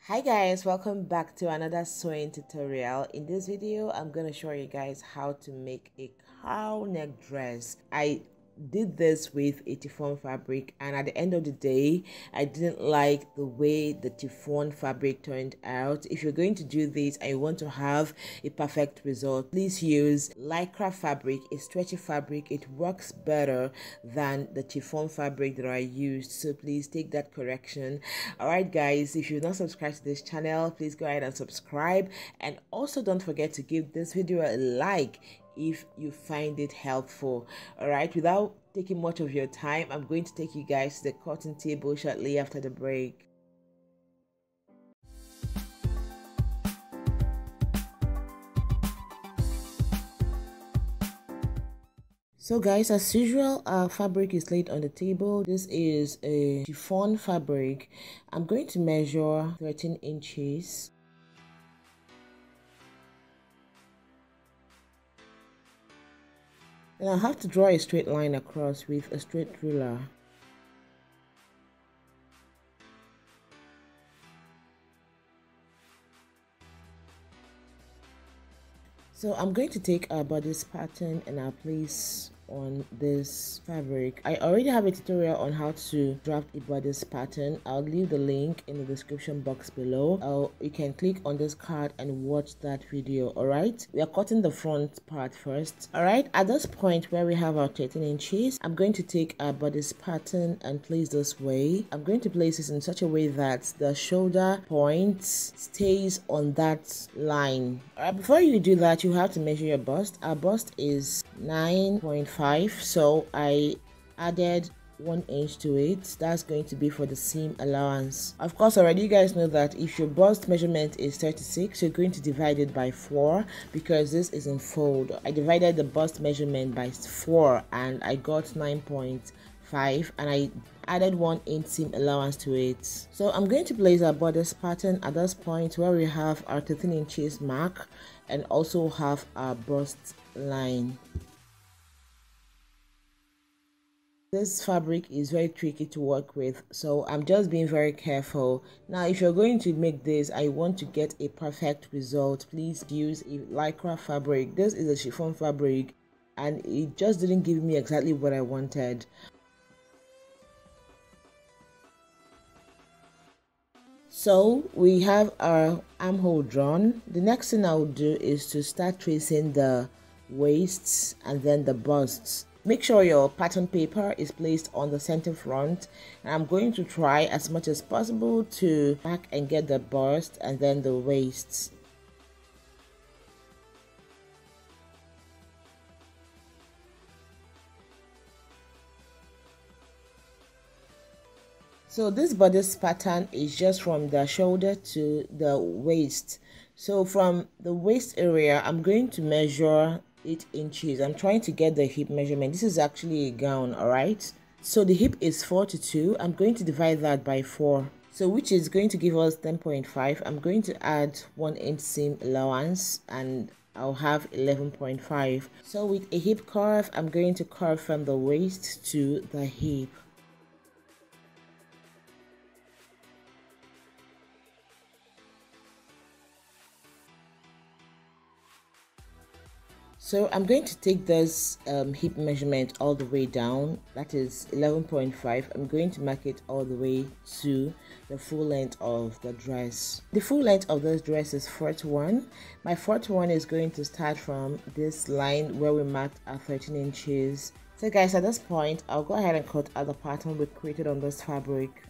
Hi guys, welcome back to another sewing tutorial. In this video I'm going to show you guys how to make a cowl neck dress. I did this with a chiffon fabric, and at the end of the day I didn't like the way the chiffon fabric turned out. If you're going to do this and you want to have a perfect result, please use lycra fabric, a stretchy fabric. It works better than the chiffon fabric that I used, so please take that correction. Alright guys, if you're not subscribed to this channel, please go ahead and subscribe, and also don't forget to give this video a like if you find it helpful. All right, without taking much of your time, I'm going to take you guys to the cutting table shortly after the break. So guys, as usual, our fabric is laid on the table. This is a chiffon fabric. I'm going to measure 13 inches. And I'll have to draw a straight line across with a straight ruler. So I'm going to take our bodice pattern and I'll place on this fabric. I already have a tutorial on how to draft a bodice pattern. I'll leave the link in the description box below. You can click on this card and watch that video. All right, we are cutting the front part first. All right, at this point where we have our 13 inches, I'm going to take our bodice pattern and place this way. I'm going to place this in such a way that the shoulder point stays on that line. All right, before you do that, you have to measure your bust. Our bust is 9.5, so I added 1 inch to it. That's going to be for the seam allowance. Of course, already you guys know that if your bust measurement is 36, you're going to divide it by 4 because this is in fold. I divided the bust measurement by 4 and I got 9.5, and I added 1 inch seam allowance to it. So I'm going to place our bodice pattern at this point where we have our 13 inches mark and also have our bust line. This fabric is very tricky to work with, so I'm just being very careful. Now, if you're going to make this and you want to get a perfect result, please use a lycra fabric. This is a chiffon fabric and it just didn't give me exactly what I wanted. So we have our armhole drawn. The next thing I'll do is to start tracing the waists and then the busts. Make sure your pattern paper is placed on the center front, and I'm going to try as much as possible to back and get the bust and then the waists. So this bodice pattern is just from the shoulder to the waist. So from the waist area, I'm going to measure 8 inches. I'm trying to get the hip measurement. This is actually a gown, all right? So the hip is 42. I'm going to divide that by 4. So which is going to give us 10.5. I'm going to add 1 inch seam allowance and I'll have 11.5. So with a hip curve, I'm going to curve from the waist to the hip. So I'm going to take this hip measurement all the way down, that is 11.5. I'm going to mark it all the way to the full length of the dress. The full length of this dress is 41. My 41 is going to start from this line where we marked our 13 inches. So guys, at this point, I'll go ahead and cut out the pattern we created on this fabric.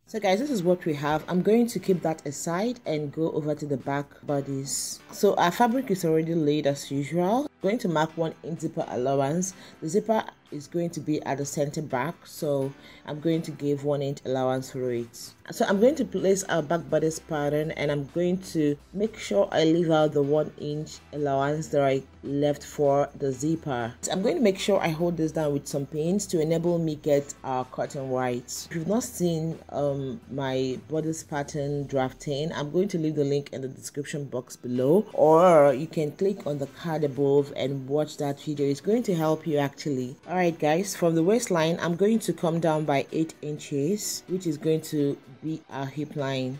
So guys, this is what we have. I'm going to keep that aside and go over to the back bodice. So our fabric is already laid as usual. I'm going to mark 1 inch zipper allowance. The zipper is going to be at the center back, so I'm going to give 1 inch allowance for it. So I'm going to place our back bodice pattern, and I'm going to make sure I leave out the 1 inch allowance that I left for the zipper. So I'm going to make sure I hold this down with some pins to enable me get our cotton right. If you've not seen my bodice pattern drafting, I'm going to leave the link in the description box below, or you can click on the card above and watch that video. It's going to help you actually. Alright guys, from the waistline I'm going to come down by 8 inches, which is going to be our hip line.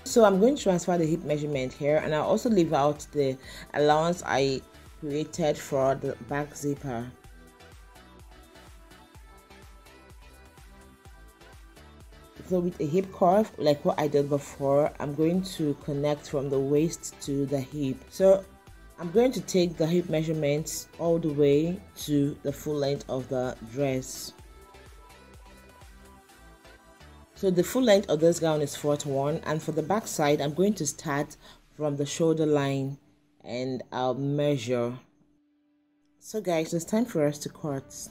So I'm going to transfer the hip measurement here, and I'll also leave out the allowance I created for the back zipper. So with a hip curve like what I did before, I'm going to connect from the waist to the hip. So I'm going to take the hip measurements all the way to the full length of the dress. So the full length of this gown is 41, and for the back side I'm going to start from the shoulder line and I'll measure. So guys, it's time for us to cut.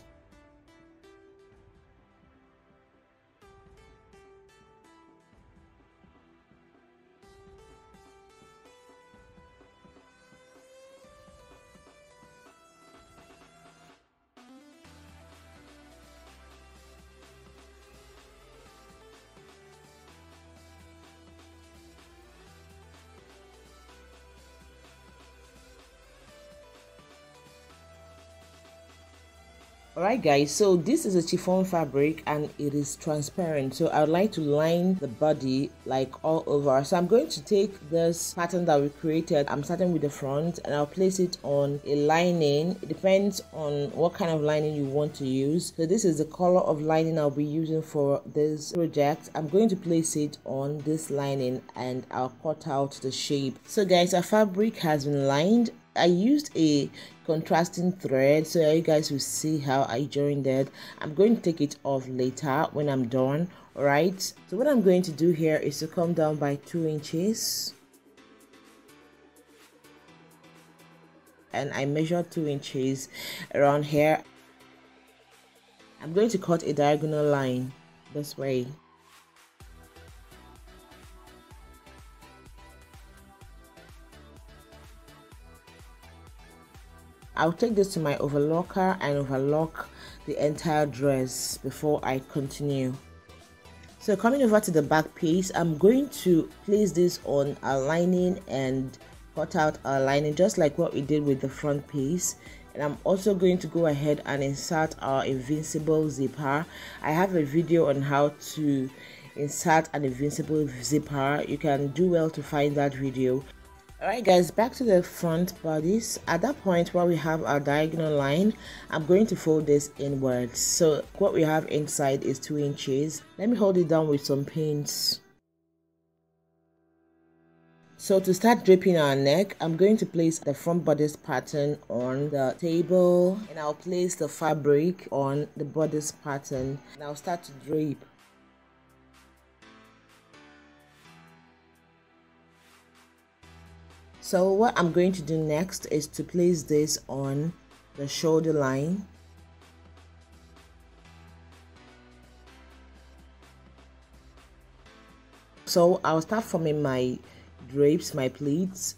Alright guys, so this is a chiffon fabric and it is transparent, so I would like to line the body like all over. So I'm going to take this pattern that we created. I'm starting with the front and I'll place it on a lining. It depends on what kind of lining you want to use. So this is the color of lining I'll be using for this project. I'm going to place it on this lining and I'll cut out the shape. So guys, our fabric has been lined. I used a contrasting thread so you guys will see how I joined it. I'm going to take it off later when I'm done. Alright, so what I'm going to do here is to come down by 2 inches, and I measured 2 inches around here. I'm going to cut a diagonal line this way. I'll take this to my overlocker and overlock the entire dress before I continue. So coming over to the back piece, I'm going to place this on a lining and cut out our lining just like what we did with the front piece. And I'm also going to go ahead and insert our invincible zipper. I have a video on how to insert an invincible zipper. You can do well to find that video. Alright guys, back to the front bodice. At that point where we have our diagonal line, I'm going to fold this inwards. So what we have inside is 2 inches. Let me hold it down with some pins. So to start draping our neck, I'm going to place the front bodice pattern on the table, and I'll place the fabric on the bodice pattern, and I'll start to drape. So what I'm going to do next is to place this on the shoulder line. So I'll start forming my drapes, my pleats.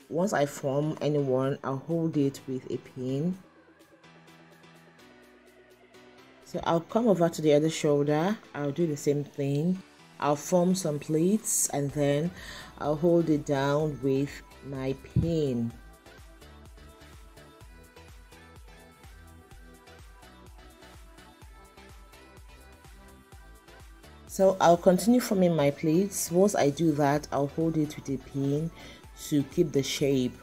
Once I form anyone, I'll hold it with a pin. So I'll come over to the other shoulder. I'll do the same thing. I'll form some pleats and then I'll hold it down with my pin. So I'll continue forming my pleats. Once I do that, I'll hold it with a pin to keep the shape.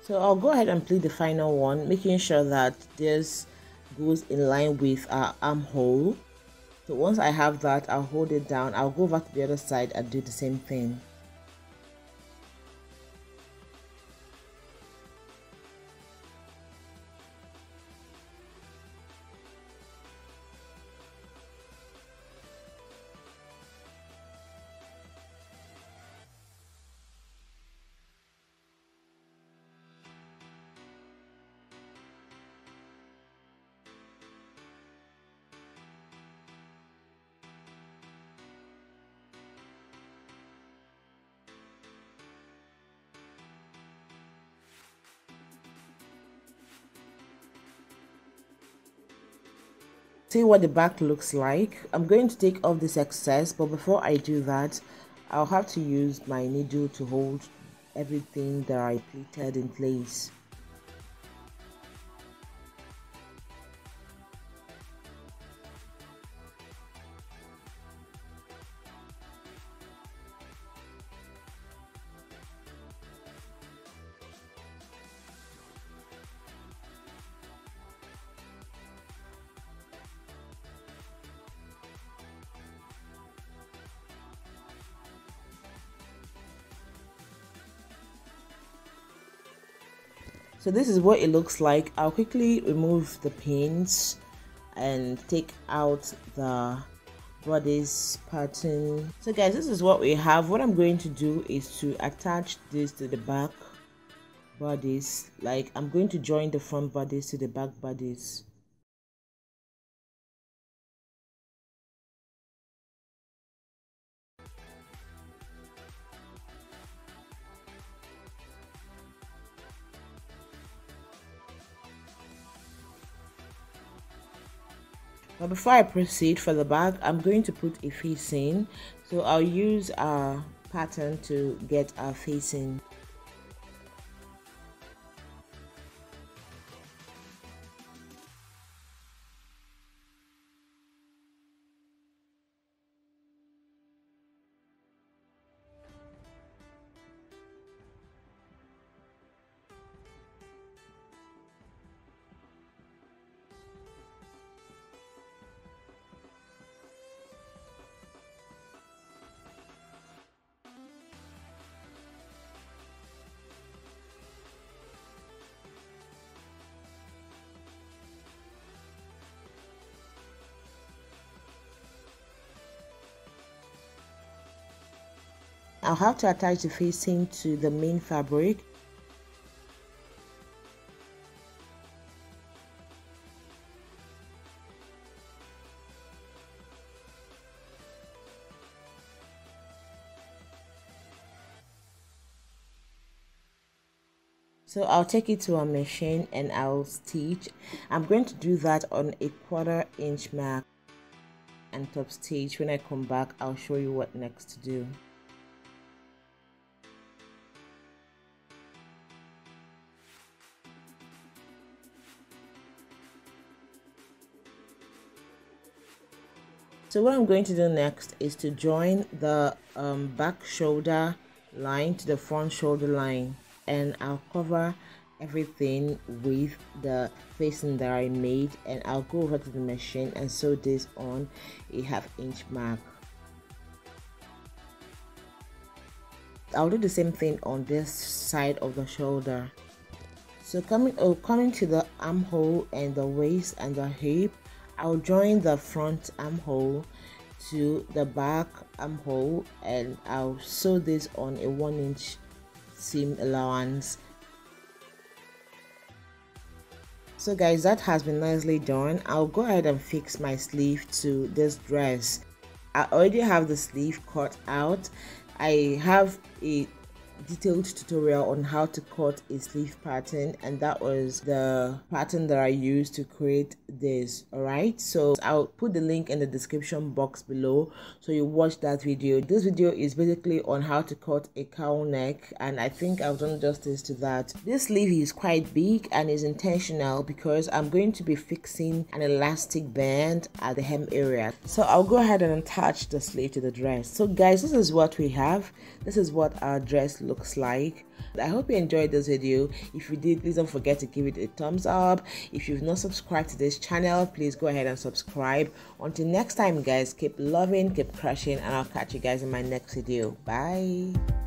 So I'll go ahead and pleat the final one, making sure that this goes in line with our armhole. So once I have that, I'll hold it down. I'll go over to the other side and do the same thing. See what the back looks like. I'm going to take off this excess, but before I do that, I'll have to use my needle to hold everything that I pleated in place. So this is what it looks like. I'll quickly remove the pins and take out the bodice pattern. So guys, this is what we have. What I'm going to do is to attach this to the back bodice. Like, I'm going to join the front bodice to the back bodice. But before I proceed for the back, I'm going to put a facing. So I'll use our pattern to get our facing. I'll have to attach the facing to the main fabric. So I'll take it to a machine and I'll stitch. I'm going to do that on a 1/4 inch mark and top stitch. When I come back, I'll show you what next to do. So what I'm going to do next is to join the back shoulder line to the front shoulder line, and I'll cover everything with the facing that I made, and I'll go over to the machine and sew this on a 1/2 inch mark. I'll do the same thing on this side of the shoulder. So coming to the armhole and the waist and the hip, I'll join the front armhole to the back armhole, and I'll sew this on a 1 inch seam allowance. So guys, that has been nicely done. I'll go ahead and fix my sleeve to this dress. I already have the sleeve cut out. I have a detailed tutorial on how to cut a sleeve pattern, and that was the pattern that I used to create this. Alright, so I'll put the link in the description box below so you watch that video. This video is basically on how to cut a cowl neck, and I think I've done justice to that. This sleeve is quite big and is intentional because I'm going to be fixing an elastic band at the hem area. So I'll go ahead and attach the sleeve to the dress. So guys, this is what we have. This is what our dress looks like. I hope you enjoyed this video. If you did, please don't forget to give it a thumbs up. If you've not subscribed to this channel, please go ahead and subscribe. Until next time guys, keep loving, keep crushing, and I'll catch you guys in my next video. Bye.